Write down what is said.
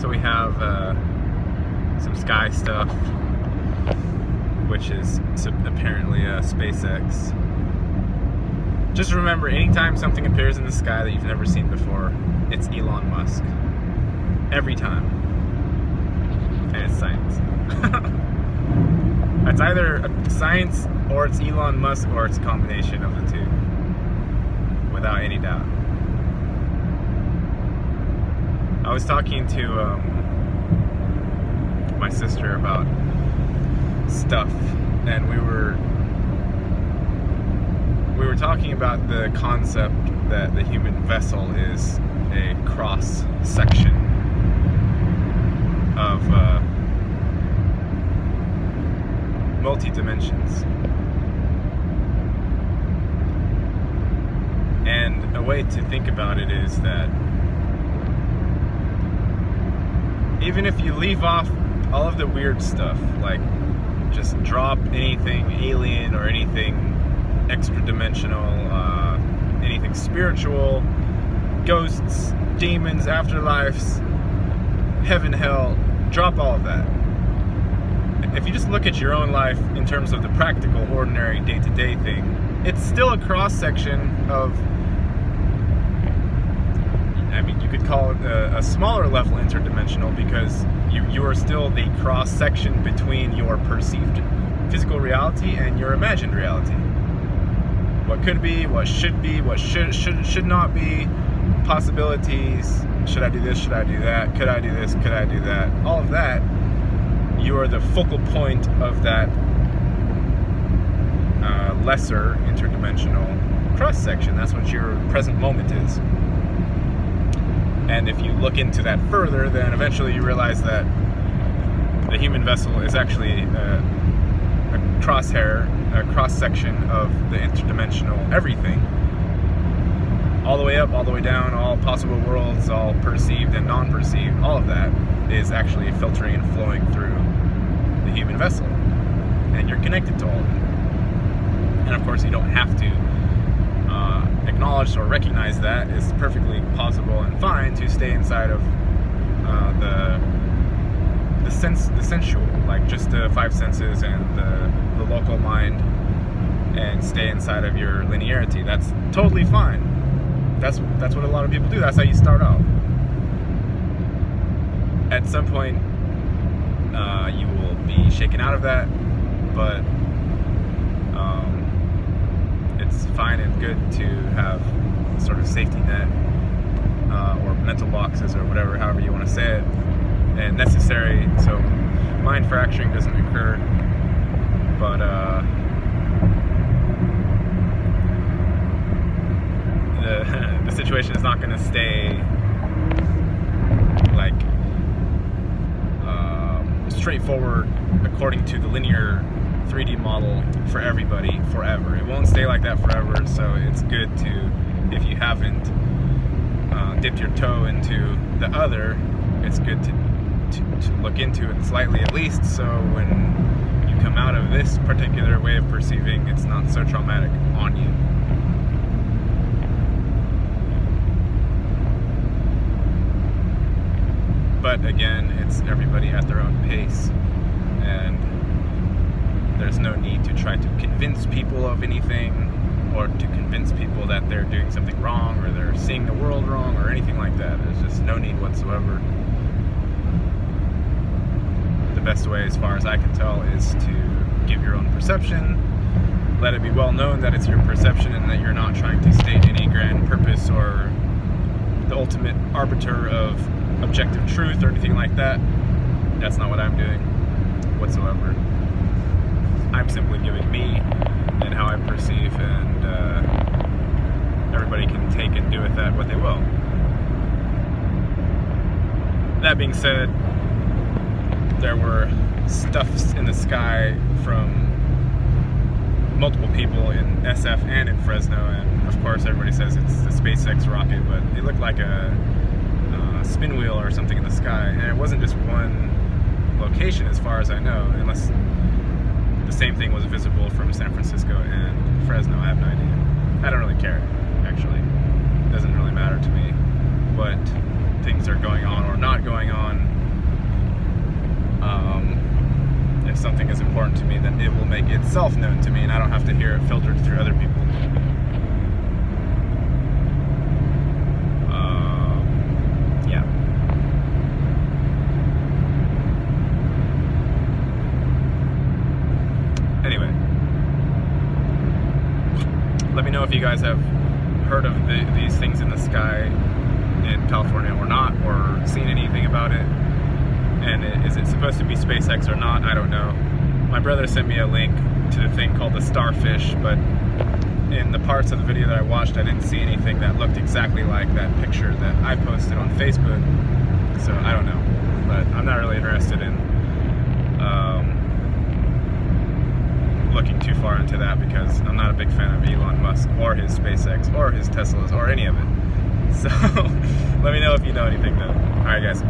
So we have some sky stuff, which is apparently SpaceX. Just remember, anytime something appears in the sky that you've never seen before, it's Elon Musk. Every time. And it's science. It's either science, or it's Elon Musk, or it's a combination of the two. Without any doubt. I was talking to my sister about stuff, and we were talking about the concept that the human vessel is a cross section of multi-dimensions. And a way to think about it is that even if you leave off all of the weird stuff, like just drop anything alien or anything extra-dimensional, anything spiritual, ghosts, demons, afterlives, heaven, hell, drop all of that. If you just look at your own life in terms of the practical, ordinary, day-to-day thing, it's still a cross-section of, I mean, you could call it a smaller level interdimensional, because you are still the cross-section between your perceived physical reality and your imagined reality. What could be, what should be, what should not be, possibilities, should I do this, should I do that, could I do this, could I do that, all of that, you are the focal point of that lesser interdimensional cross-section. That's what your present moment is. And if you look into that further, then eventually you realize that the human vessel is actually a crosshair, a cross-section of the interdimensional everything. All the way up, all the way down, all possible worlds, all perceived and non-perceived, all of that is actually filtering and flowing through the human vessel. And you're connected to all of it. And of course you don't have to acknowledge or recognize that. It's perfectly possible and fine to stay inside of the sensual, like just the five senses and the local mind, and stay inside of your linearity. That's totally fine. That's what a lot of people do. That's how you start out. At some point, you will be shaken out of that, but it's fine and good to have sort of safety net or mental boxes or whatever, however you want to say it, and necessary so mind fracturing doesn't occur. But the situation is not going to stay like straightforward according to the linear 3D model for everybody forever. It won't stay like that forever, so it's good to, if you haven't dipped your toe into the other, it's good to look into it slightly at least, so when you come out of this particular way of perceiving, it's not so traumatic on you. But again, it's everybody at their own pace, and there's no need to try to convince people of anything, or to convince people that they're doing something wrong, or they're seeing the world wrong, or anything like that. There's just no need whatsoever. The best way, as far as I can tell, is to give your own perception, let it be well known that it's your perception and that you're not trying to state any grand purpose or the ultimate arbiter of objective truth or anything like that. That's not what I'm doing whatsoever. I'm simply giving me and how I perceive, and everybody can take and do with that what they will. That being said, there were stuffs in the sky from multiple people in SF and in Fresno, and of course everybody says it's the SpaceX rocket, but it looked like a spin wheel or something in the sky, and it wasn't just one location as far as I know, unless the same thing was visible from San Francisco and Fresno. I have no idea. I don't really care, actually. It doesn't really matter to me. But things are going on or not going on. If something is important to me, then it will make itself known to me, and I don't have to hear it filtered through other people. Yeah. Anyway, let me know if you guys have heard of these things in the sky in California or not, or seen anything about it. And is it supposed to be SpaceX or not? I don't know. My brother sent me a link to a thing called the Starfish, but in the parts of the video that I watched, I didn't see anything that looked exactly like that picture that I posted on Facebook. So I don't know, but I'm not really interested in looking too far into that, because I'm not a big fan of Elon Musk or his SpaceX or his Teslas or any of it. So let me know if you know anything though. Alright guys.